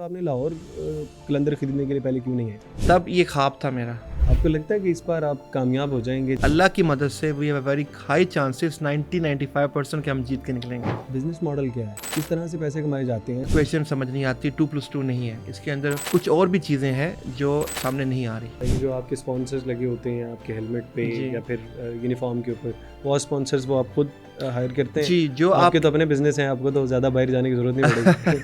आपने लाहौर कलंदर खरीदने के लिए पहले क्यों नहीं है? तब ये ख्वाब था मेरा। आपको लगता है कि इस बार आप कामयाब हो जाएंगे? अल्लाह की मदद से we have very high chances 90-95% के हम जीत के निकलेंगे। बिजनेस मॉडल क्या है, किस तरह से पैसे कमाए जाते हैं? क्वेश्चन समझ नहीं आती, 2+2 नहीं है, इसके अंदर कुछ और भी चीज़ें हैं जो सामने नहीं आ रही। ये जो आपके स्पॉन्सर्स लगे होते हैं आपके हेलमेट पे जी। या फिर यूनिफॉर्म के ऊपर, वो स्पॉन्सर्स वो आप खुद हायर करते हैं? जी, जो आपके आप तो अपने बिजनेस हैं, आपको तो ज़्यादा बाहर जाने की ज़रूरत नहीं पड़ेगी।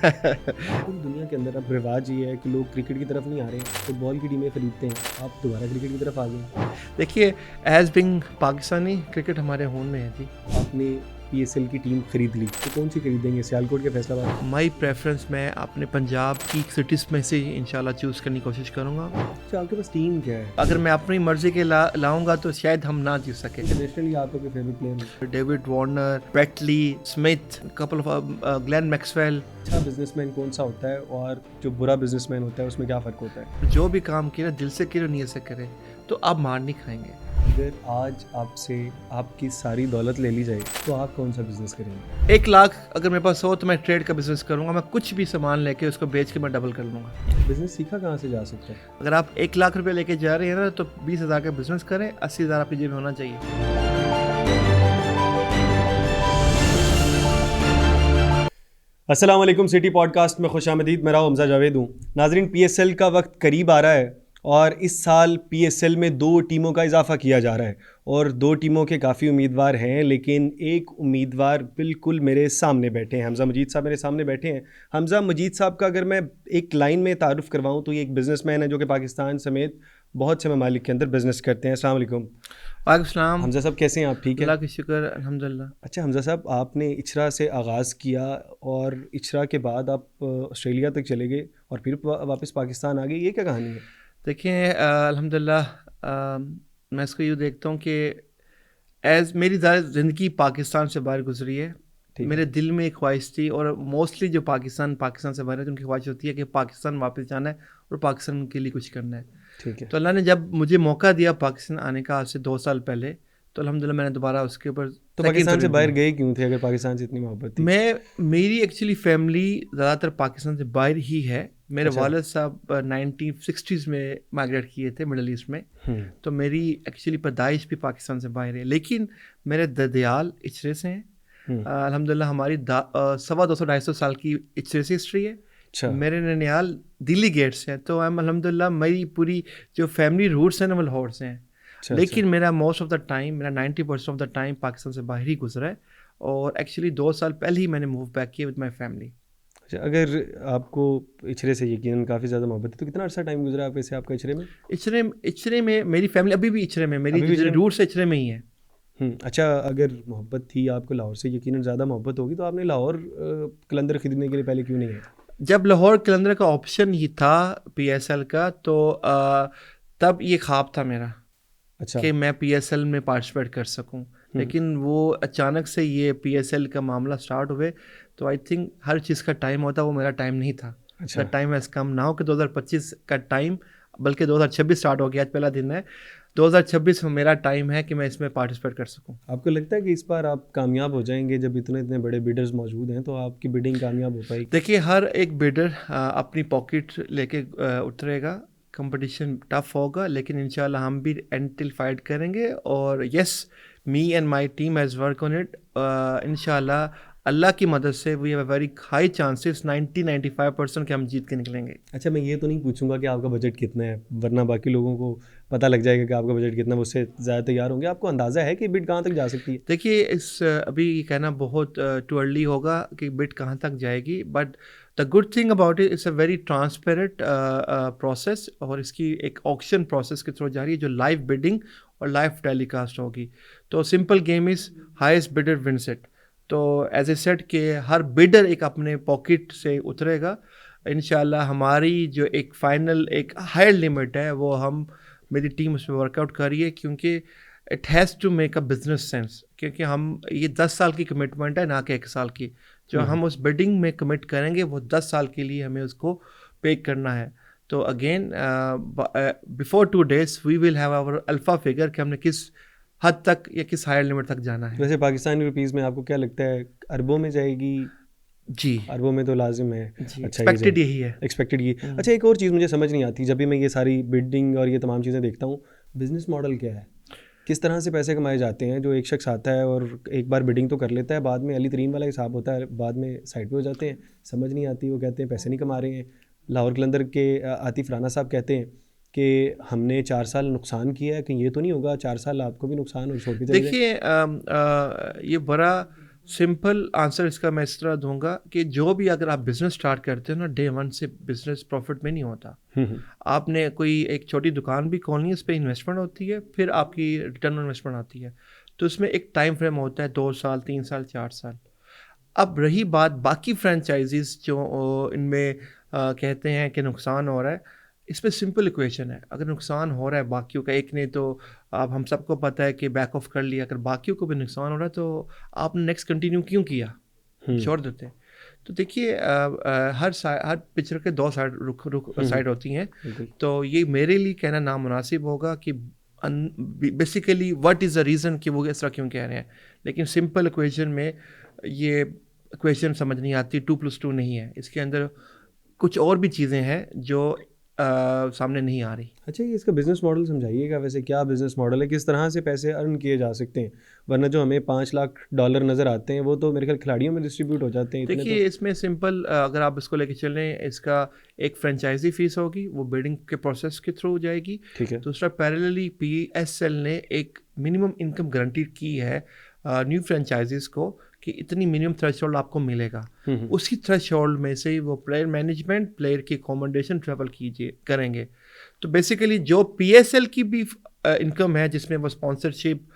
पूरी दुनिया के अंदर अब रिवाज ये है कि लोग क्रिकेट की तरफ नहीं आ रहे, फुटबॉल की टीमें खरीदते हैं। आप दोबारा क्रिकेट की तरफ आ गए। देखिए, एज बिंग पाकिस्तानी, क्रिकेट हमारे खून में है जी। आपने PSL की टीम खरीद ली, तो कौन सी खरीदेंगे, सियालकोट के फैसलाबाद? माई प्रेफरेंस मैं अपने पंजाब की सिटीज़ में से इंशाल्लाह चूज़ करने की कोशिश करूँगा। अच्छा, आपके पास टीम क्या है? अगर मैं अपनी मर्जी के लाऊंगा तो शायद हम ना जीत सके। इंटरनेशनली आपके favourite player? David Warner, Brett Lee, Smith, couple of Glenn Maxwell. अच्छा बिजनेसमैन कौन सा होता है और जो बुरा बिजनेसमैन होता है उसमें क्या फ़र्क होता है? जो भी काम किया दिल से करे, नीयत से करे, तो आप मार नहीं खाएंगे। अगर आज आपसे आपकी सारी दौलत ले ली जाए तो आप कौन सा बिजनेस करेंगे? 1 लाख अगर मेरे पास हो तो मैं ट्रेड का बिजनेस करूंगा। मैं कुछ भी सामान लेके उसको बेच के मैं डबल कर लूंगा। बिजनेस सीखा कहाँ से जा सकता है? अगर आप 1 लाख रुपए लेके जा रहे हैं ना, तो 20,000 का बिजनेस करें, 80,000 आपकी जेब में होना चाहिए। अस्सलाम वालेकुम, सिटी पॉडकास्ट में खुशामदीद। मेरा हमजा जावेद हूँ। नाजरीन, PSL का वक्त करीब आ रहा है और इस साल PSL में 2 टीमों का इजाफा किया जा रहा है और 2 टीमों के काफ़ी उम्मीदवार हैं, लेकिन एक उम्मीदवार बिल्कुल मेरे सामने बैठे हैं। हमजा मजीद साहब मेरे सामने बैठे हैं। हमजा मजीद साहब का अगर मैं एक लाइन में तारुफ करवाऊँ तो ये एक बिजनेसमैन है जो कि पाकिस्तान समेत बहुत से ममालिक के अंदर बिजनेस करते हैं। अस्सलाम वालेकुम। वालेकुम सलाम। हमजा साहब कैसे हैं आप? ठीक है, अल्लाह का शुक्र, अल्हम्दुलिल्लाह। अच्छा हमजा साहब, आपने इचरा से आगाज़ किया और इचरा के बाद आप ऑस्ट्रेलिया तक चले गए और फिर वापस पाकिस्तान आ गए, ये क्या कहानी है? देखिए, अल्हम्दुलिल्लाह, मैं इसको यूँ देखता हूँ कि एज मेरी ज़िंदगी पाकिस्तान से बाहर गुजरी है। ठीक है। मेरे दिल में एक ख्वाहिश थी, और मोस्टली जो पाकिस्तान से बाहर है, तो उनकी ख्वाहिश होती है कि पाकिस्तान वापस जाना है और पाकिस्तान के लिए कुछ करना है। ठीक है। तो अल्लाह ने जब मुझे मौका दिया पाकिस्तान आने का, आज से 2 साल पहले, तो अल्हम्दुलिल्लाह मैंने दोबारा उसके ऊपर तो पाकिस्तान से बाहर गए क्यों थे अगर पाकिस्तान से इतनी मोहब्बत थी? मेरी एक्चुअली फैमिली ज़्यादातर पाकिस्तान से बाहर ही है। मेरे अच्छा। वालिद साहब 1960s में माइग्रेट किए थे मिडल ईस्ट में। तो मेरी एक्चुअली पैदाइश भी पाकिस्तान से बाहर है, लेकिन मेरे ददियाल इचरे से हैं। अल्हम्दुलिल्लाह हमारी 250-250 साल की इचरे से हिस्ट्री है। अच्छा। मेरे ननियाल दिल्ली गेट से है। तो अल्हम्दुलिल्लाह मेरी पूरी जो फैमिली रूट्स हैं ना वो लाहौर से हैं। अच्छा। लेकिन मेरा मोस्ट ऑफ द टाइम, मेरा 90% ऑफ द टाइम पाकिस्तान से बाहर ही गुजरा है। और एक्चुअली 2 साल पहले ही मैंने मूव बैक किया विद माई फैमिली। अच्छा, अगर आपको इचरे से यकीनन काफ़ी ज़्यादा मोहब्बत है तो कितना अर्सा टाइम गुजरा वैसे आपका इचरे में? इचरे में मेरी फैमिली अभी भी इचरे में, मेरी अभी भी इचरे में? रूट्स इचरे में ही है। अच्छा, अगर मोहब्बत थी आपको लाहौर से, यकीनन ज़्यादा मोहब्बत होगी, तो आपने लाहौर कलंदर खरीदने के लिए पहले क्यों नहीं है? जब लाहौर कलंदर का ऑप्शन ही था PSL का, तो तब ये ख्वाब था मेरा। अच्छा। कि मैं PSL में पार्टिसिपेट कर सकूं। लेकिन वो अचानक से ये PSL का मामला स्टार्ट हुए, तो आई थिंक हर चीज़ का टाइम होता, वो मेरा टाइम नहीं था। अच्छा। The time has come now कि 2025 का टाइम, बल्कि 2026 स्टार्ट हो गया, आज पहला दिन है। 2026 में मेरा टाइम है कि मैं इसमें पार्टिसिपेट कर सकूं। आपको लगता है कि इस बार आप कामयाब हो जाएंगे? जब इतने इतने बड़े बिडर्स मौजूद हैं तो आपकी बिडिंग कामयाब हो पाएगी? देखिए, हर एक बिडर अपनी पॉकेट लेके उतरेगा। कंपटीशन टफ होगा, लेकिन इंशाल्लाह हम भी एंटिल फाइट करेंगे। और yes, me and my team has work on it. इंशाल्लाह अल्लाह की मदद से we have very high chances 90-95% के हम जीत के निकलेंगे। अच्छा, मैं ये तो नहीं पूछूंगा कि आपका बजट कितना है, वरना बाकी लोगों को पता लग जाएगा कि आपका बजट कितना, वो उससे ज़्यादा तैयार होंगे। आपको अंदाज़ा है कि बिड कहाँ तक जा सकती है? देखिए, अभी कहना बहुत टू अर्ली होगा कि बिड कहाँ तक जाएगी, but the good thing about it, it's a very transparent process, और इसकी एक ऑक्शन प्रोसेस के थ्रू जा रही है, जो लाइव बिडिंग और लाइव टेलीकास्ट होगी। तो simple game is highest bidder wins it. तो एज ए सेट के हर बिडर एक अपने पॉकेट से उतरेगा। इंशाल्लाह हमारी जो एक फाइनल एक हायर लिमिट है, वो मेरी टीम उस पर वर्कआउट कर रही है, क्योंकि it has to make a business sense. क्योंकि हम ये 10 साल की कमिटमेंट है, ना कि 1 साल की। जो हम उस बिडिंग में कमिट करेंगे वो 10 साल के लिए हमें उसको पे करना है। तो again before 2 days we will have our alpha figure कि हमने किस हद तक या किस हायर लिमिट तक जाना है। वैसे पाकिस्तानी रुपीज़ में आपको क्या लगता है, अरबों में जाएगी जी अरबों में तो लाजिम है। जी, अच्छा, एक्सपेक्टेड यही है। एक्सपेक्टेड ये। अच्छा, एक और चीज़ मुझे समझ नहीं आती जब भी मैं ये सारी बिल्डिंग और ये तमाम चीज़ें देखता हूँ, बिजनेस मॉडल क्या है, किस तरह से पैसे कमाए जाते हैं? जो एक शख्स आता है और एक बार बिडिंग तो कर लेता है, बाद में अली तरीन वाला हिसाब होता है, बाद में साइड पे हो जाते हैं, समझ नहीं आती। वो कहते हैं पैसे नहीं कमा रहे हैं। लाहौर कलंदर के आतिफ राना साहब कहते हैं कि हमने 4 साल नुकसान किया है, कहीं ये तो नहीं होगा 4 साल आपको भी नुकसान और छोड़ के चले जाए? देखिए ये बड़ा सिंपल आंसर इसका मैं इस तरह दूंगा कि जो भी अगर आप बिज़नेस स्टार्ट करते हो ना, डे वन से बिज़नेस प्रॉफिट में नहीं होता। आपने कोई एक छोटी दुकान भी खोलनी है, उस पर इन्वेस्टमेंट होती है, फिर आपकी रिटर्न ऑन इन्वेस्टमेंट आती है। तो उसमें एक टाइम फ्रेम होता है 2 साल, 3 साल, 4 साल। अब रही बात बाकी फ्रेंचाइजीज जो इनमें कहते हैं कि नुकसान हो रहा है, इसमें सिंपल इक्वेशन है। अगर नुकसान हो रहा है बाकियों का, एक ने तो अब हम सबको पता है कि बैक ऑफ कर लिया, अगर बाकियों को भी नुकसान हो रहा है तो आपने नेक्स्ट कंटिन्यू क्यों किया, छोड़ देते। तो देखिए हर पिक्चर के 2 साइड साइड होती हैं। तो ये मेरे लिए कहना नामुनासिब होगा कि basically what is the reason कि वो इस तरह क्यों कह रहे हैं। लेकिन सिंपल इक्वेशन में ये इक्वेशन समझ नहीं आती, 2+2 नहीं है, इसके अंदर कुछ और भी चीज़ें हैं जो सामने नहीं आ रही। अच्छा, ये इसका बिज़नेस मॉडल समझाइएगा। वैसे क्या बिज़नेस मॉडल है, किस तरह से पैसे अर्न किए जा सकते हैं? वरना जो हमें $5 लाख नज़र आते हैं वो तो मेरे ख्याल खिलाड़ियों में डिस्ट्रीब्यूट हो जाते हैं। देखिए इसमें सिंपल अगर आप इसको लेके चलें, इसका एक फ्रेंचाइजी फ़ीस होगी, वो बिल्डिंग के प्रोसेस के थ्रू जाएगी। ठीक है। दूसरा पैरेलली PSL ने एक मिनिमम इनकम गारंटीड की है न्यू फ्रेंचाइजीज़ को कि इतनी मिनिमम थ्रेशोल्ड आपको मिलेगा। उसी थ्रेशोल्ड में से ही वो प्लेयर मैनेजमेंट, प्लेयर की अकोमोडेशन, ट्रैवल करेंगे। तो बेसिकली जो PSL की भी इनकम है, जिसमें वो sponsorship,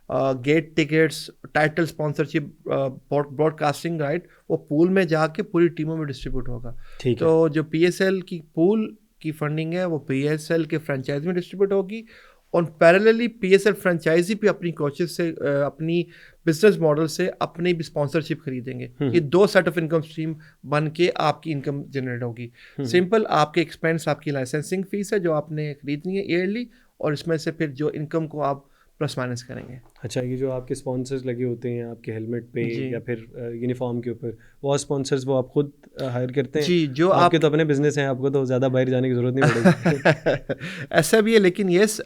gate tickets, title sponsorship, broadcasting right, वो पूल में जाके पूरी टीमों में डिस्ट्रीब्यूट होगा। तो जो PSL की पूल की फंडिंग है वो PSL के फ्रेंचाइजी में डिस्ट्रीब्यूट होगी, और पैरेलली PSL फ्रेंचाइजी भी अपनी कोशिश से अपनी बिजनेस मॉडल से अपनी भी स्पॉन्सरशिप खरीदेंगे। ये 2 सेट ऑफ इनकम स्ट्रीम बन के आपकी इनकम जनरेट होगी। सिंपल आपके एक्सपेंस, आपकी लाइसेंसिंग फीस है जो आपने खरीदनी है ईयरली, और इसमें से फिर जो इनकम को आप प्लस माइनस करेंगे। अच्छा, ये जो आपके स्पॉन्सर्स लगे होते हैं आपके हेलमेट पे या फिर यूनिफॉर्म के ऊपर, वो स्पॉन्सर्स वो आप खुद हायर करते हैं? जी, जो आपके तो अपने बिजनेस हैं, आपको तो ज़्यादा बाहर जाने की ज़रूरत नहीं पड़ेगी। ऐसा भी है, लेकिन yes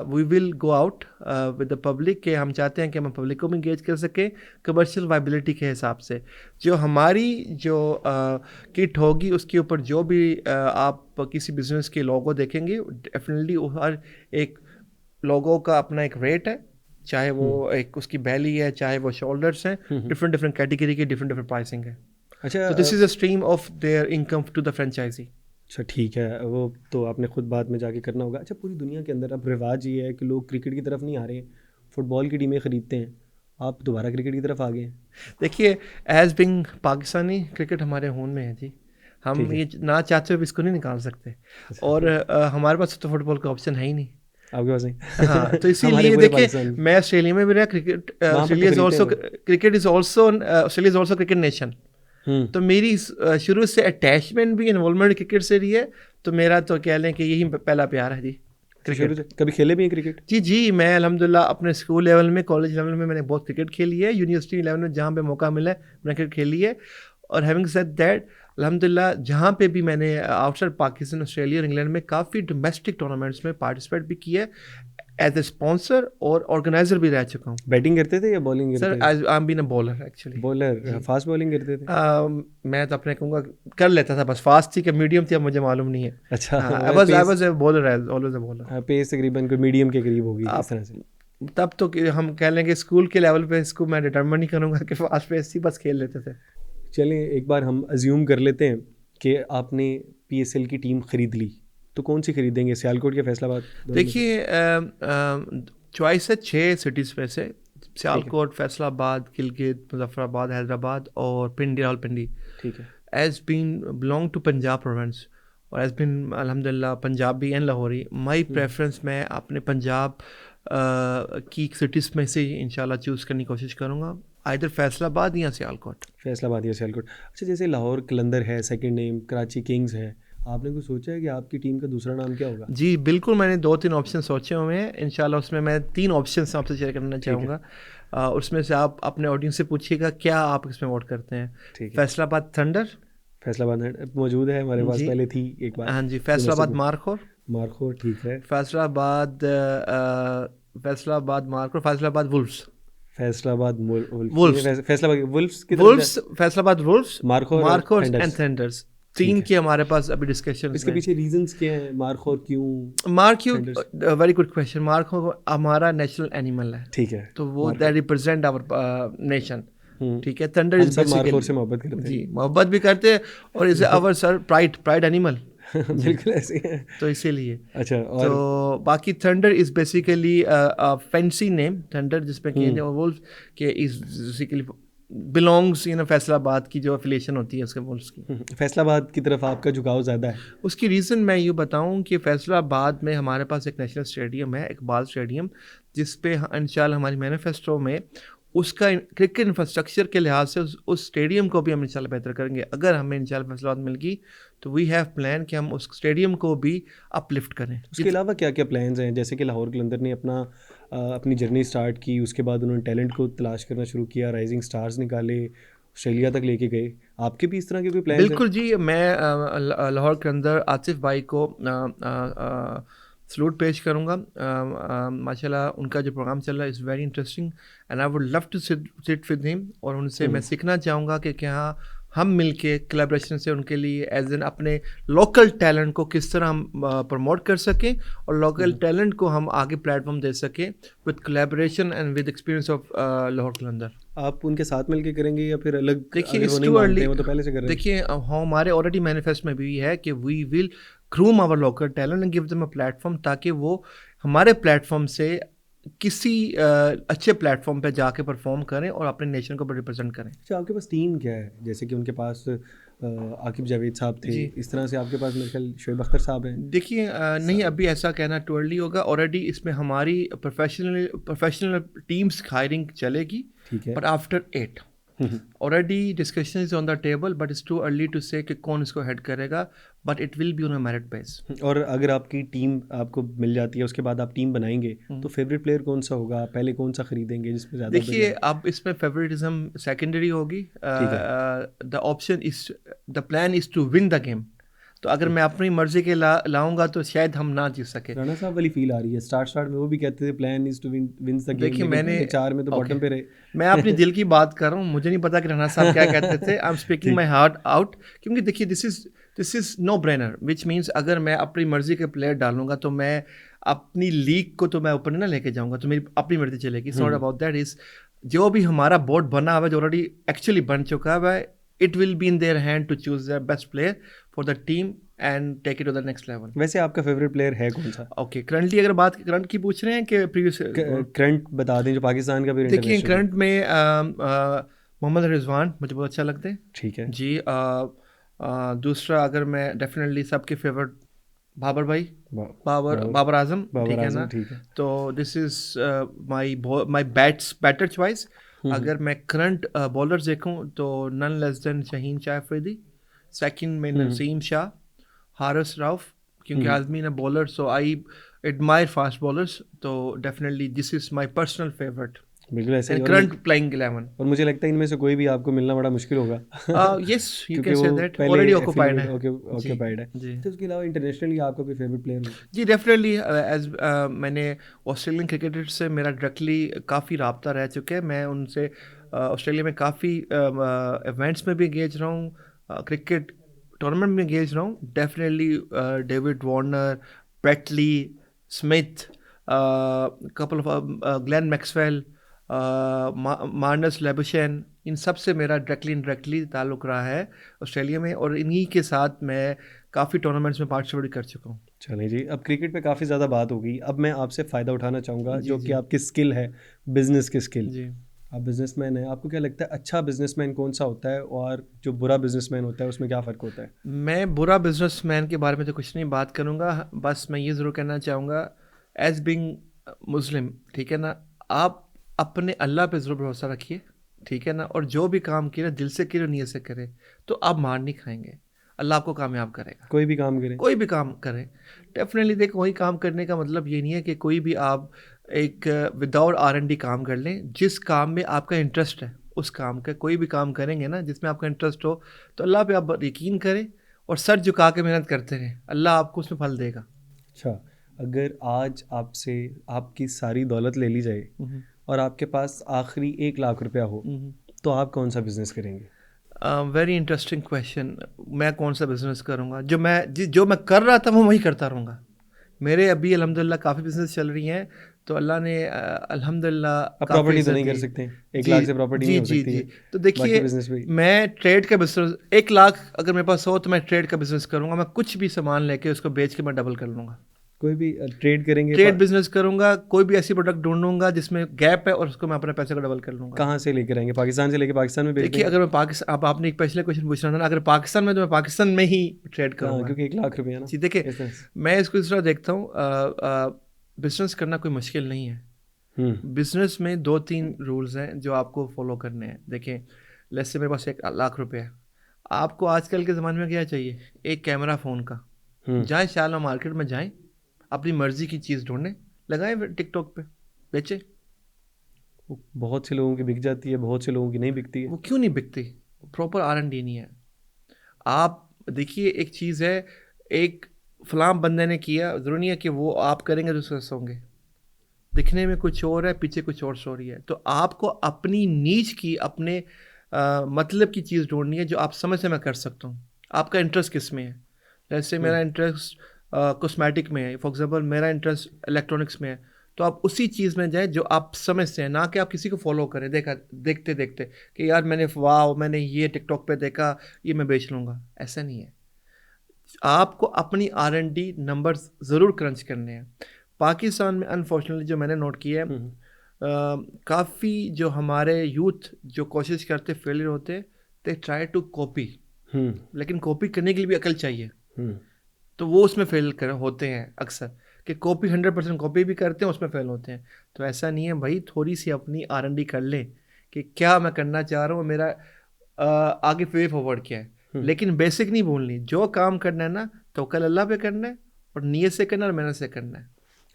we will go out with the public, के हम चाहते हैं कि हम पब्लिक को भी इंगेज कर सकें कमर्शियल वायबिलिटी के हिसाब से। जो हमारी जो किट होगी उसके ऊपर जो भी आप किसी बिजनेस के लोगो देखेंगे, डेफिनेटली हर एक लोगों का अपना एक रेट है, चाहे वो एक उसकी बैली है, चाहे वो शोल्डर्स हैं, डिफरेंट कैटेगरी की डिफरेंट प्राइसिंग है। अच्छा, तो this is a stream of their income to the franchisee. अच्छा, ठीक है, वो तो आपने खुद बाद में जाके करना होगा। अच्छा, पूरी दुनिया के अंदर अब रिवाज ये है कि लोग क्रिकेट की तरफ नहीं आ रहे हैं, फुटबॉल की टीमें ख़रीदते हैं, आप दोबारा क्रिकेट की तरफ आ गए हैं। देखिए एज बिंग पाकिस्तानी, क्रिकेट हमारे खून में है जी, हम ये ना चाहते हुए इसको नहीं निकाल सकते। और हमारे पास तो फुटबॉल का ऑप्शन है ही नहीं, आपके पास नहीं। हाँ, तो इसीलिए देखिए मैं ऑस्ट्रेलिया में भी रहा, cricket Australia is also cricket is also Australia is also cricket nation. तो मेरी शुरू से अटैचमेंट भी, इन्वॉल्वमेंट क्रिकेट से रही है। तो मेरा तो कह लें कि यही पहला प्यार है जी, क्रिकेट। कभी खेले भी हैं क्रिकेट? जी, मैं अल्हम्दुलिल्लाह अपने स्कूल लेवल में, कॉलेज लेवल में मैंने बहुत क्रिकेट खेली है, यूनिवर्सिटी लेवल में जहाँ पे मौका मिला है मैंने क्रिकेट खेली है। और हैविंग सेड दैट, अल्हम्दुलिल्लाह जहाँ पे भी मैंने आउटसाइड पाकिस्तान, ऑस्ट्रेलिया और इंग्लैंड में काफ़ी डोमेस्टिक टूर्नामेंट्स में पार्टिसिपेट भी किया है, एज ए स्पॉन्सर और ऑर्गेनाइजर भी रह चुका हूँ। बैटिंग करते थे या बॉलिंग करते थे? Sir I am been a bowler actually. Bowler, fast bowling करते थे? मैं तो अपने कहूँगा कर लेता था, बस फास्ट थी कि मीडियम थी अब मुझे मालूम नहीं है। अच्छा, I was a bowler, always a bowler. Pace तकरीबन कोई मीडियम के करीब होगी इस तरह से। तब तो हम कह लेंगे स्कूल के लेवल पे इसको मैं डिटर्मिन नहीं करूँगा कि फास्ट पेस थी, बस खेल लेते थे। चलें, एक बार हम अज्यूम कर लेते हैं कि आपने PSL की टीम ख़रीद ली, तो कौन सी खरीदेंगे, सियालकोट या फैसलाबाद? देखिए चॉइस है 6 सिटीज़ में से, सियालकोट, फैसलाबाद, गिलगित, मुजफ्फराबाद, हैदराबाद और पिंडी, रावलपिंडी। ठीक है। As been belong to Punjab province और एज बीन अल्हम्दुलिल्लाह Punjabi and Lahori, my preference मैं अपने पंजाब की सिटीज़ में से इंशाल्लाह चूज़ करने की कोशिश करूँगा, आइदर फैसलाबाद या सियालकोट। फैसलाबाद या सियालकोट। अच्छा, जैसे लाहौर कलंदर है सेकंड नेम, कराची किंग्स है, आपने कुछ सोचा है कि आपकी टीम का दूसरा नाम क्या होगा? जी बिल्कुल, मैंने 2-3 ऑप्शन सोचे हुए हैं, इंशाल्लाह उसमें मैं 3 ऑप्शन आपसे शेयर करना चाहूँगा। उसमें से आप अपने ऑडियंस से पूछिएगा क्या आप इसमें वोट करते हैं। ठीक है। फैसलाबाद थंडर, फैसलाबाद मौजूद है हमारे पास, जी पहले थी एक बार। हाँ जी। फैसलाबाद मारखोर, मार्को ठीक है। Faisalabad Markhor, Faisalabad wolves, Faisalabad wolf, wolves, Faisalabad wolves की तरफ वुल्फ्स, फैसलाबाद वुल्फ्स, मार्कोर और मार्कोर एंड थंडर्स। थंडर्स, ठीक 3 है। के हमारे पास अभी डिस्कशंस इसके में। पीछे रीजंस क्या हैं, मार्कोर क्यों mark you, thunders? Very good question. Mark हमारा नेशनल एनिमल है, ठीक है। तो वो that markhor. Represent our nation. Hmm. ठीक है। थंडर हम इज सब मार्कोर बेसिकली, से मोहब्बत करते जी मोहब्बत भी करते हैं, और is our sir pride, pride animal हैं। जी। बिल्कुल ऐसे ही है। तो इसीलिए अच्छा, तो और बाकी thunder is basically fancy name thunder, जिसमें कहते हैं वुल्फ के इज बेसिकली बिलोंग्स फैसलाबाद की जो एफिलिएशन होती है उसके वुल्फ्स की। फैसलाबाद की तरफ आपका झुकाव ज़्यादा है। उसकी रीज़न मैं यूँ बताऊँ कि फैसलाबाद में हमारे पास एक नेशनल स्टेडियम है, इकबाल स्टेडियम, जिस पे इंशाल्लाह हमारी मैनिफेस्टो में उसका क्रिकेट इंफ्रास्ट्रक्चर के लिहाज से उस स्टेडियम को भी हम इंशाल्लाह बेहतर करेंगे। अगर हमें इंशाल्लाह फैसलाबाद मिल गई तो वी हैव प्लान कि हम उस स्टेडियम को भी अपलिफ्ट करें। उसके अलावा क्या क्या प्लान्स हैं? जैसे कि लाहौर कलंदर ने अपनी जर्नी स्टार्ट की, उसके बाद उन्होंने टैलेंट को तलाश करना शुरू किया, राइजिंग स्टार्स निकाले, ऑस्ट्रेलिया तक लेके गए। आपके भी इस तरह के कोई प्लान्स हैं? बिल्कुल जी। मैं लाहौर के अंदर आतिफ भाई को सलूट पेश करूँगा। माशाल्लाह उनका जो प्रोग्राम चल रहा है is very interesting and I would love to sit with him, और उनसे मैं सीखना चाहूँगा कि क्या हम मिलके कोलैबोरेशन से उनके लिए एज एन अपने लोकल टैलेंट को किस तरह हम प्रमोट कर सकें, और लोकल टैलेंट को हम आगे प्लेटफॉर्म दे सकें with collaboration and with experience of Lahore Qalandar. आप उनके साथ मिलके करेंगे या फिर अलग? देखिए अगर वो इट्स नहीं टू मानते अर्ली। हैं, वो तो पहले से कर रहे हैं। देखिए हमारे ऑलरेडी मैनिफेस्ट में भी है कि we will groom our local talent and give them a platform, ताकि वो हमारे प्लेटफॉर्म से किसी अच्छे प्लेटफॉर्म पे जाके परफॉर्म करें और अपने नेशन को रिप्रेजेंट करें। अच्छा, आपके पास टीम क्या है? जैसे कि उनके पास आकिब जावेद साहब थे, जी। इस तरह से आपके पास मेरे ख्याल शोएब अख्तर साहब हैं। देखिए नहीं अभी ऐसा कहना टू अर्ली होगा। ऑलरेडी इसमें हमारी प्रोफेशनल टीम्स हायरिंग चलेगी, ठीक है। But after 8 already discussion is on the table, but it's too early to say कि कौन इसको हेड करेगा, but it will be on a merit base. और अगर आपकी टीम आपको मिल जाती है, उसके बाद आप टीम बनाएंगे, तो फेवरेट प्लेयर कौन सा होगा? आप पहले कौन सा खरीदेंगे जिसमें ज़्यादा देखिए अब इसमें फेवरेटिज्म सेकेंडरी होगी। The option is, the plan is to win the game. तो अगर मैं अपनी मर्जी के लाऊंगा तो शायद हम ना जीत सके। राणा साहब वाली फील आ रही है। स्टार्ट में वो भी कहते थे plan is to win the game, देखिए मैंने 4 में तो बॉटम पे रहे। मैं अपने दिल की बात कर रहा हूँ, मुझे नहीं पता कि राणा साहब क्या कहते थे। I am speaking my heart out, क्योंकि देखिए this is no brainer, which means अगर मैं अपनी मर्जी के प्लेयर डालूंगा तो मैं अपनी लीग को तो मैं ऊपर नहीं ना लेके जाऊंगा, तो मेरी अपनी मर्जी चलेगी। It's not about that. Is जो भी हमारा बोर्ड बना हुआ है, जो ऑलरेडी एक्चुअली बन चुका है, it will be in their hand to choose the best player for the team and take it to the next level. वैसे आपका फेवरेट प्लेयर है कौन सा? ओके, करंटली अगर बात करंट की पूछ रहे हैं कि प्रीवियस? करंट बता दें, जो पाकिस्तान का भी देखिए इंटरनेशनल। करंट में मोहम्मद रिजवान मुझे बहुत अच्छा लगते हैं ठीक है। जी। दूसरा अगर मैं डेफिनेटली सबके फेवरेट बाबर भाई, बाबर आजम, ठीक है ना। ठीक है। तो this is my better choice. अगर मैं करंट बॉलर्स देखूं तो none less than Shaheen Shah Afridi, second में नसीम शाह, हारिस रऊफ, क्योंकि आजमी ना bowler, so I admire fast bowlers. तो definitely this is my personal favourite बिल्कुल ऐसे ही। Current playing 11। और मुझे लगता है इनमें से कोई भी आपको मिलना बड़ा मुश्किल होगा। यस यू क्योंकि कैन से वो दैट, पहले ऑलरेडी ऑक्यूपाइड है। ऑक्यूपाइड है जी। तो उसके अलावा इंटरनेशनली आपका कोई फेवरेट प्लेयर हो? जी डेफिनेटली एज मैंने ऑस्ट्रेलियन क्रिकेटर से मेरा डायरेक्टली काफ़ी रब्ता रह चुके हैं। मैं उनसे ऑस्ट्रेलिया में काफ़ी इवेंट्स में भी एंगेज रहा हूँ, क्रिकेट टूर्नामेंट में एंगेज रहा हूँ। Definitely David Warner, Brett Lee Smith, couple of Glenn Maxwell, Marnus Labuschagne, इन सब से मेरा डायरेक्टली इनडायरेक्टली ताल्लुक़ रहा है ऑस्ट्रेलिया में, और इन्हीं के साथ मैं काफ़ी टूर्नामेंट्स में पार्टिसिपेट कर चुका हूँ। चलिए जी, अब क्रिकेट पे काफ़ी ज़्यादा बात होगी। अब मैं आपसे फ़ायदा उठाना चाहूँगा, जो कि आपकी स्किल है, बिजनेस की स्किल। जी। आप बिजनेसमैन हैं, आपको क्या लगता है अच्छा बिजनेसमैन कौन सा होता है, और जो बुरा बिजनेसमैन होता है उसमें क्या फ़र्क होता है? मैं बुरा बिजनेसमैन के बारे में तो कुछ नहीं बात करूँगा, बस मैं ये ज़रूर कहना चाहूँगा एज बिंग मुस्लिम, ठीक है ना, आप अपने अल्लाह पे ज़रूर भरोसा रखिए, ठीक है ना, और जो भी काम किए ना दिल से किए, नीयत से करे, तो आप मार नहीं खाएंगे। अल्लाह आपको कामयाब करेगा। कोई भी काम करें, कोई भी काम करें, डेफिनेटली देखो, वही काम करने का मतलब ये नहीं है कि कोई भी आप एक विदाउट R&D काम कर लें। जिस काम में आपका इंटरेस्ट है उस काम का, कोई भी काम करेंगे ना जिसमें आपका इंटरेस्ट हो, तो अल्लाह पे आप यकीन करें और सर झुका के मेहनत करते रहें, अल्लाह आपको उसमें फल देगा। अच्छा, अगर आज आपसे आपकी सारी दौलत ले ली जाए और आपके पास आखिरी 1 लाख रुपया हो, तो आप कौन सा बिजनेस करेंगे? Very interesting question. मैं कौन सा बिज़नेस करूँगा? जो मैं कर रहा था वो वही करता रहूँगा। मेरे अभी अल्हम्दुलिल्लाह काफ़ी बिज़नेस चल रही हैं, तो अल्लाह ने अल्हम्दुलिल्लाह आप काफ़ी प्रॉपर्टी तो इज़्ज़त नहीं कर दी। सकते, 1 लाख जी, से प्रॉपर्टी नहीं जी, हो जी, सकती जी। है, तो बाकी देखिए, बिजनेस भी। मैं ट्रेड का बिज़नेस 1 लाख अगर मेरे पास हो तो मैं ट्रेड का बिज़नेस करूँगा। मैं कुछ भी सामान लेके उसको बेच के मैं डबल कर लूँगा। कोई भी ट्रेड करेंगे ट्रेड बिज़नेस करूँगा, कोई भी ऐसी प्रोडक्ट ढूँढूँगा जिसमें गैप है और उसको मैं अपने पैसे को डबल कर लूँगा। कहाँ से लेकर आएंगे? पाकिस्तान से लेके पाकिस्तान में बेच देखिए, देंगे? अगर मैं पाकिस्तान, अब आपने एक पिछले क्वेश्चन पूछना था ना, अगर पाकिस्तान में तो मैं पाकिस्तान में ही ट्रेड हाँ, करूँगा। क्योंकि 1 लाख रुपया है ना। जी, देखिए, इस तरह से। मैं इसको इस तरह देखता हूँ, बिज़नेस करना कोई मुश्किल नहीं है। हम्म। बिज़नेस में 2-3 रूल्स हैं जो आपको फॉलो करने हैं। देखें, लेट्स से मेरे पास 1 लाख रुपए है। आपको आजकल के ज़माने में क्या चाहिए? एक कैमरा फ़ोन का। हम्म। जाएँ शाला मार्केट में जाएँ, अपनी मर्ज़ी की चीज़ ढूँढें, लगाएँ फिर टिकटॉक पे, बेचें। वो बहुत से लोगों की बिक जाती है, बहुत से लोगों की नहीं बिकती है। वो क्यों नहीं बिकती? प्रॉपर R&D नहीं है। आप देखिए, एक चीज़ है, एक फलां बंदे ने किया, ज़रूरी नहीं है कि वो आप करेंगे तो सक्सेस होंगे। दिखने में कुछ और है, पीछे कुछ और स्टोरी है। तो आपको अपनी नीच की, अपने मतलब की चीज़ ढूँढनी है जो आप समझ से मैं कर सकता हूँ। आपका इंटरेस्ट किस में है? जैसे मेरा इंटरेस्ट कॉस्मेटिक में है, फॉर एग्ज़ाम्पल मेरा इंटरेस्ट इलेक्ट्रॉनिक्स में है, तो आप उसी चीज़ में जाएँ जो आप समझते हैं, ना कि आप किसी को फ़ॉलो करें देखते-देखते कि यार मैंने ये टिकटॉक पे देखा, ये मैं बेच लूँगा। ऐसा नहीं है। आपको अपनी R&D नंबर्स ज़रूर क्रंच करने हैं। पाकिस्तान में अनफॉर्चुनेटली जो मैंने नोट किया है, हम्म। काफ़ी जो हमारे यूथ जो कोशिश करते फेलियर होते, दे ट्राई टू कॉपी, हम्म। लेकिन कॉपी करने के लिए भी अकल चाहिए। हम्म। तो वो उसमें फेल कर होते हैं अक्सर, कि कॉपी 100% कॉपी भी करते हैं, उसमें फेल होते हैं। तो ऐसा नहीं है भाई, थोड़ी सी अपनी R&D कर लें कि क्या मैं करना चाह रहा हूँ, मेरा आगे वे फॉरवर्ड क्या है। लेकिन बेसिक नहीं भूलनी, जो काम करना है ना, तवक्कल अल्लाह पे करना है और नीयत से करना है और मेहनत से करना है।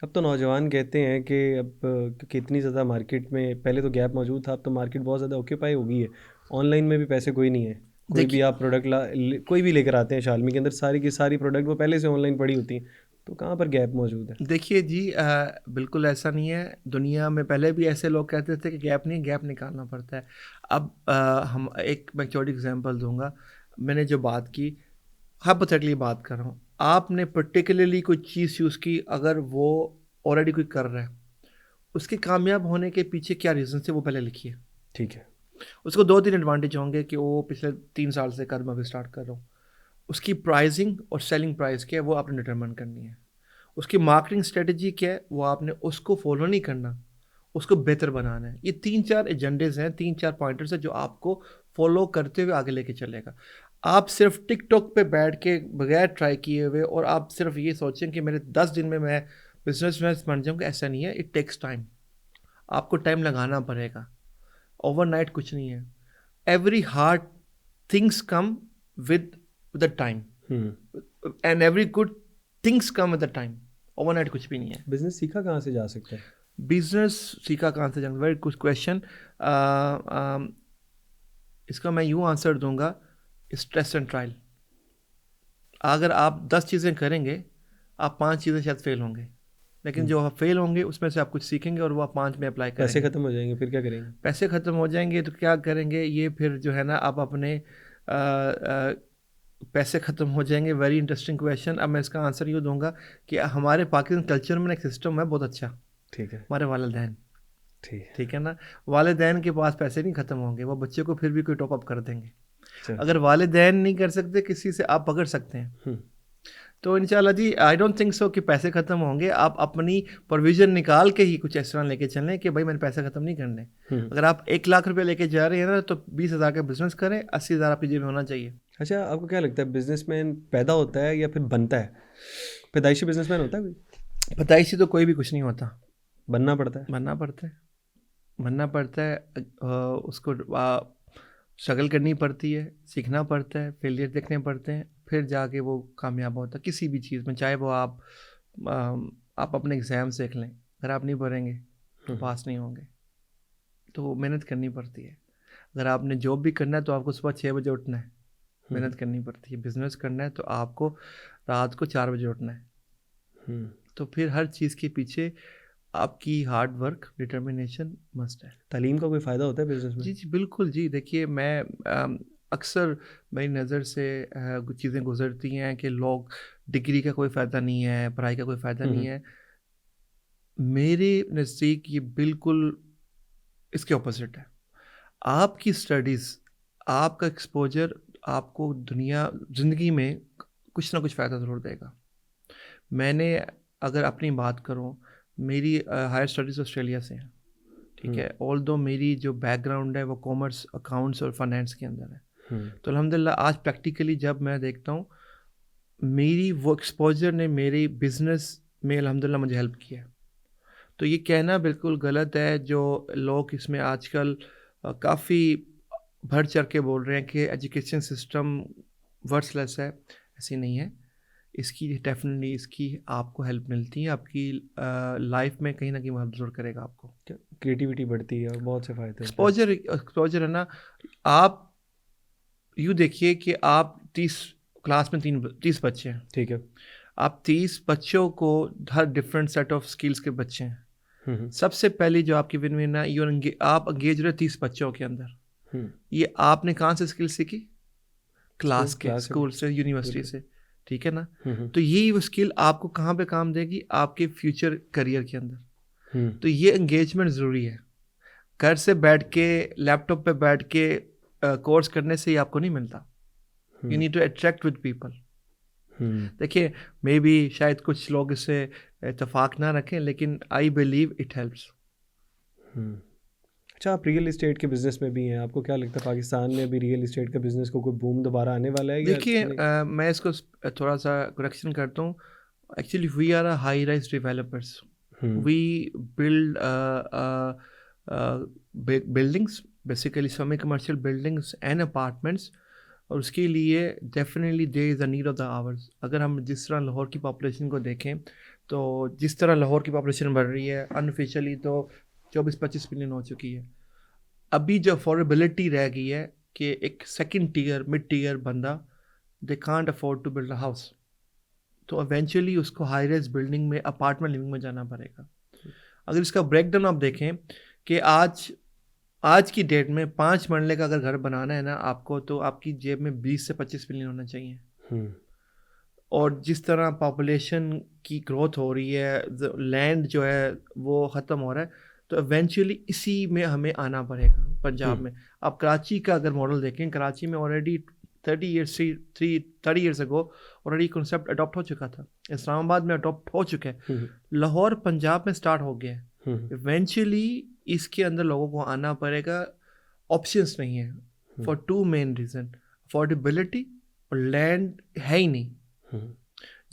अब तो नौजवान कहते हैं कि अब क्योंकि इतनी ज़्यादा मार्केट में पहले तो गैप मौजूद था, अब तो मार्केट बहुत ज़्यादा ऑक्यूपाई हो गई है। ऑनलाइन में भी पैसे कोई नहीं है, कोई भी देखिए, आप प्रोडक्ट कोई भी लेकर आते हैं शालमी के अंदर, सारी की सारी प्रोडक्ट वो पहले से ऑनलाइन पड़ी होती हैं, तो कहाँ पर गैप मौजूद है? देखिए जी, बिल्कुल ऐसा नहीं है। दुनिया में पहले भी ऐसे लोग कहते थे कि गैप नहीं, गैप निकालना पड़ता है। अब हम एक मैं छोटी एग्जांपल दूंगा। मैंने जो बात की, हाइपोथेटिकली बात कर रहा हूँ, आपने पर्टिकुलरली कोई चीज़ यूज़ की, अगर वो ऑलरेडी कोई कर रहा है, उसके कामयाब होने के पीछे क्या रीज़न थे वो पहले लिखिए। ठीक है। उसको 2-3 एडवांटेज होंगे कि वो पिछले 3 साल से कर, मैं अभी स्टार्ट कर रहा हूँ। उसकी प्राइसिंग और सेलिंग प्राइस क्या है वो आपने डिटरमाइन करनी है। उसकी मार्केटिंग स्ट्रेटजी क्या है वो आपने उसको फॉलो नहीं करना, उसको बेहतर बनाना है। ये 3-4 एजेंडेज हैं, 3-4 पॉइंटर्स हैं जो आपको फॉलो करते हुए आगे लेके चलेगा। आप सिर्फ टिकटॉक पे बैठ के बगैर ट्राई किए हुए और आप सिर्फ ये सोचें कि मेरे 10 दिन में मैं बिजनेसमैन बन जाऊँगा, ऐसा नहीं है। It takes time. आपको टाइम लगाना पड़ेगा, ओवरनाइट कुछ नहीं है। Every hard things come with the time, and every good things come with the time. Overnight कुछ भी नहीं है। बिजनेस सीखा कहाँ से जा सकता है? बिजनेस सीखा कहाँ से जाऊँ? Very good question. इसका मैं यूँ आंसर दूंगा, स्ट्रेस एंड ट्रायल। अगर आप 10 चीज़ें करेंगे, आप 5 चीज़ें शायद फेल होंगे, लेकिन जो आप फेल होंगे उसमें से आप कुछ सीखेंगे और वो आप 5 में अप्लाई पैसे करेंगे। ख़त्म हो जाएंगे फिर क्या करेंगे? पैसे ख़त्म हो जाएंगे तो क्या करेंगे? ये फिर जो है ना, आप अपने पैसे ख़त्म हो जाएंगे। Very interesting question. अब मैं इसका आंसर यूँ दूंगा कि हमारे पाकिस्तान कल्चर में एक सिस्टम है बहुत अच्छा। ठीक है। हमारे वालिदैन, ठीक है। ठीक है ना, वालिदैन के पास पैसे नहीं ख़त्म होंगे, वो बच्चे को फिर भी कोई टॉप अप कर देंगे। अच्छा। अगर वालिदैन नहीं कर सकते, किसी से आप पकड़ सकते हैं। तो इंशाल्लाह जी, आई डोंट थिंक सो कि पैसे ख़त्म होंगे। आप अपनी प्रोविज़न निकाल के ही कुछ इस तरह लेके चलें कि भाई मैंने पैसे ख़त्म नहीं करने। अगर आप 1 लाख रुपये लेके जा रहे हैं ना, तो 20,000 का बिजनेस करें, 80,000 आपकी जेब में होना चाहिए। अच्छा, आपको क्या लगता है बिजनेसमैन पैदा होता है या फिर बनता है? पैदाइशी बिजनेसमैन होता है कोई? पैदाइशी तो कोई भी कुछ नहीं होता, बनना पड़ता है। बनना पड़ता है। बनना पड़ता है, उसको स्ट्रगल करनी पड़ती है, सीखना पड़ता है, फेलियर देखने पड़ते हैं, फिर जाके वो कामयाब होता है किसी भी चीज़ में। चाहे वो आप अपने एग्ज़ाम देख लें, अगर आप नहीं पढ़ेंगे तो पास नहीं होंगे। तो मेहनत करनी पड़ती है। अगर आपने जॉब भी करना है तो आपको सुबह 6 बजे उठना है, मेहनत करनी पड़ती है। बिजनेस करना है तो आपको रात को 4 बजे उठना है। तो फिर हर चीज़ के पीछे आपकी हार्ड वर्क, डिटर्मिनेशन मस्ट है। तालीम का कोई फ़ायदा होता है बिजनेस में? जी जी बिल्कुल जी। देखिए मैं अक्सर मेरी नज़र से कुछ चीज़ें गुजरती हैं कि लोग डिग्री का कोई फ़ायदा नहीं है, पढ़ाई का कोई फ़ायदा नहीं है। मेरे नज़दीक ये बिल्कुल इसके ऑपोजिट है। आपकी स्टडीज़, आपका एक्सपोजर आपको ज़िंदगी में कुछ ना कुछ फ़ायदा ज़रूर देगा। मैंने अगर अपनी बात करूँ, मेरी हायर स्टडीज़ ऑस्ट्रेलिया से हैं, ठीक है। ऑल्दो मेरी जो बैकग्राउंड है वो कॉमर्स, अकाउंट्स और फाइनेंस के अंदर है। तो अल्हम्दुलिल्लाह आज प्रैक्टिकली जब मैं देखता हूँ, मेरी वो एक्सपोजर ने मेरी बिज़नेस में अल्हम्दुलिल्लाह मुझे हेल्प किया है। तो ये कहना बिल्कुल गलत है जो लोग इसमें आजकल काफ़ी बढ़ चढ़ के बोल रहे हैं कि एजुकेशन सिस्टम वर्थलेस है। ऐसी नहीं है। इसकी डेफिनेटली इसकी आपको हेल्प मिलती है, आपकी लाइफ में कहीं ना कहीं हेल्प जरूर करेगा आपको। क्रिएटिविटी बढ़ती है और बहुत से फ़ायदे होते हैं। एक्सपोजर है ना। आप यूँ देखिए कि आप 30 क्लास में 30 बच्चे हैं, ठीक है। आप 30 बच्चों को हर डिफरेंट सेट ऑफ स्किल्स के बच्चे हैं। सबसे पहली जो आपकी विन विन है, आप एंगेज रहे 30 बच्चों के अंदर। ये आपने कहाँ से स्किल सीखी? क्लास के, स्कूल से, यूनिवर्सिटी से, ठीक है ना। तो यही वो स्किल आपको कहाँ पे काम देगी? आपके फ्यूचर करियर के अंदर। तो ये एंगेजमेंट ज़रूरी है। घर से बैठ के, लैपटॉप पे बैठ के कोर्स करने से ही आपको नहीं मिलता। You need to attract with people. देखिए मे बी शायद कुछ लोग इससे इत्तेफाक ना रखें, लेकिन आई बिलीव इट हेल्प्स। अच्छा, आप रियल इस्टेट के बिजनेस में भी हैं, आपको क्या लगता है पाकिस्तान में अभी रियल इस्टेट का बिजनेस को कोई बूम दोबारा आने वाला है? देखिए मैं इसको थोड़ा सा करेक्शन करता हूँ। Actually we are a high rise developers. We build buildings, basically semi commercial buildings and apartments. और उसके लिए definitely there is a need of the hours. अगर हम जिस तरह लाहौर की पॉपुलेशन को देखें, तो जिस तरह लाहौर की पॉपुलेशन बढ़ रही है, अनऑफिशियली तो 24-25 मिलियन हो चुकी है। अभी जो अफोर्डेबिलिटी रह गई है कि एक सेकंड टीयर, मिड टीयर बंदा, they can't afford to build a house. तो इवेंचुअली उसको हाई राइज बिल्डिंग में, अपार्टमेंट लिविंग में जाना पड़ेगा। अगर इसका ब्रेकडाउन आप देखें कि आज की डेट में 5 मरले का अगर घर बनाना है ना आपको, तो आपकी जेब में 20 से 25 मिलियन होना चाहिए। और जिस तरह पॉपुलेशन की ग्रोथ हो रही है, लैंड जो है वो ख़त्म हो रहा है, तो इवेंचुअली इसी में हमें आना पड़ेगा पंजाब में। आप कराची का अगर मॉडल देखें, कराची में already 30 years ago already concept adopt हो चुका था। इस्लामाबाद में अडॉप्ट हो चुका है। लाहौर पंजाब में स्टार्ट हो गया है। इवेंचुअली इसके अंदर लोगों को आना पड़ेगा। ऑप्शंस नहीं है फॉर 2 मेन रीज़न, अफोर्डेबिलिटी और लैंड है ही नहीं।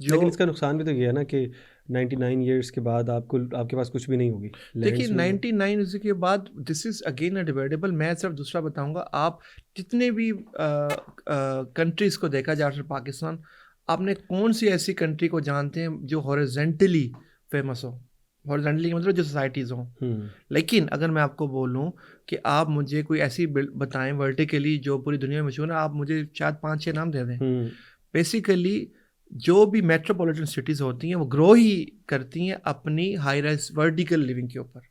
लेकिन इसका नुकसान भी तो ये है ना कि 99 ईयर्स के बाद आपके पास कुछ भी नहीं होगी। देखिए 99 ईयर्स के बाद, this is again a debatable. मैं सिर्फ दूसरा बताऊंगा। आप जितने भी कंट्रीज़ को देखा जा रहा है, पाकिस्तान, आपने कौन सी ऐसी कंट्री को जानते हैं जो हॉरिजॉन्टली फेमस हो? हॉरिजॉन्टली मतलब जो सोसाइटीज़ हों। लेकिन अगर मैं आपको बोलूं कि आप मुझे कोई ऐसी बताएं वर्टिकली जो पूरी दुनिया में मशहूर है, आप मुझे शायद 5-6 नाम दे दें। बेसिकली जो भी मेट्रोपॉलिटन सिटीज़ होती हैं वो ग्रो ही करती हैं अपनी हाई राइज वर्टिकल लिविंग के ऊपर,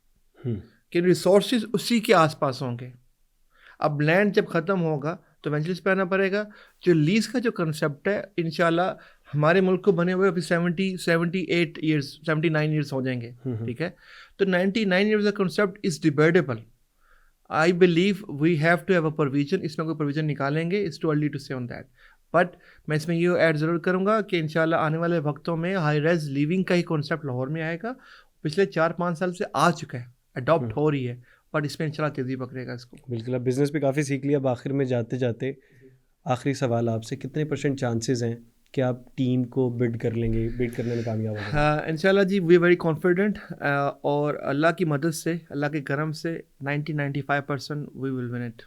कि रिसोर्सेज उसी के आसपास होंगे। अब लैंड जब ख़त्म होगा तो इवेंचुअली पे आना पड़ेगा। जो लीज का जो कंसेप्ट है, इंशाल्लाह हमारे मुल्क को बने हुए अभी 79 ईयर्स हो जाएंगे, ठीक है। तो 99 ईयर्स का concept is debatable. I believe we have to have a provision. इसमें कोई प्रोविजन निकालेंगे, it's too early to say on that. But मैं इसमें ये ऐड ज़रूर करूँगा कि इंशाल्लाह आने वाले वक्तों में हाई रेज लिविंग का ही कॉन्सेप्ट लाहौर में आएगा। पिछले 4-5 साल से आ चुका है, अडॉप्ट हो रही है, बट इसमें इंशाल्लाह तेज़ी पकड़ेगा इसको। बिल्कुल। अब बिज़नेस भी काफ़ी सीख लिया। अब आखिर में जाते जाते आखिरी सवाल आपसे, कितने % चांसेस हैं कि आप टीम को बिल्ड करने में कामयाब होंगे? हाँ इंशाल्लाह जी, वी वेरी कॉन्फिडेंट। और अल्लाह की मदद से, अल्लाह के करम से 90-95% वी विल विन इट।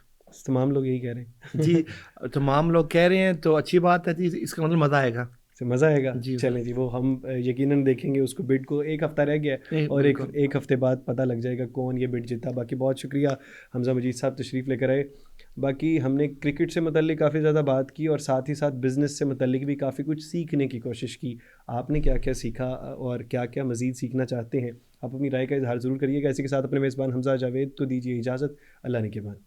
तमाम लोग यही कह रहे हैं। जी तमाम लोग कह रहे हैं तो अच्छी बात है जी, इसका मतलब मज़ा आएगा। से मज़ा आएगा। जी चलें जी, वो हम यकीनन देखेंगे उसको। बिड को एक हफ़्ता रह गया है और एक बिल्कुल। एक हफ़्ते बाद पता लग जाएगा कौन ये बिड जीता। बाकी बहुत शुक्रिया हमज़ा मजीद साहब तशरीफ़ लेकर आए। बाकी हमने क्रिकेट से मुतल्लिक काफ़ी ज़्यादा बात की और साथ ही साथ बिज़नेस से मुतल्लिक भी काफ़ी कुछ सीखने की कोशिश की। आपने क्या क्या सीखा और क्या क्या मज़ीद सीखना चाहते हैं, आप अपनी राय का इज़हार ज़रूर करिएगा। इसी के साथ अपने मेज़बान हमज़ा जावेद को दीजिए इजाज़त। अल्लाह ने के बाद।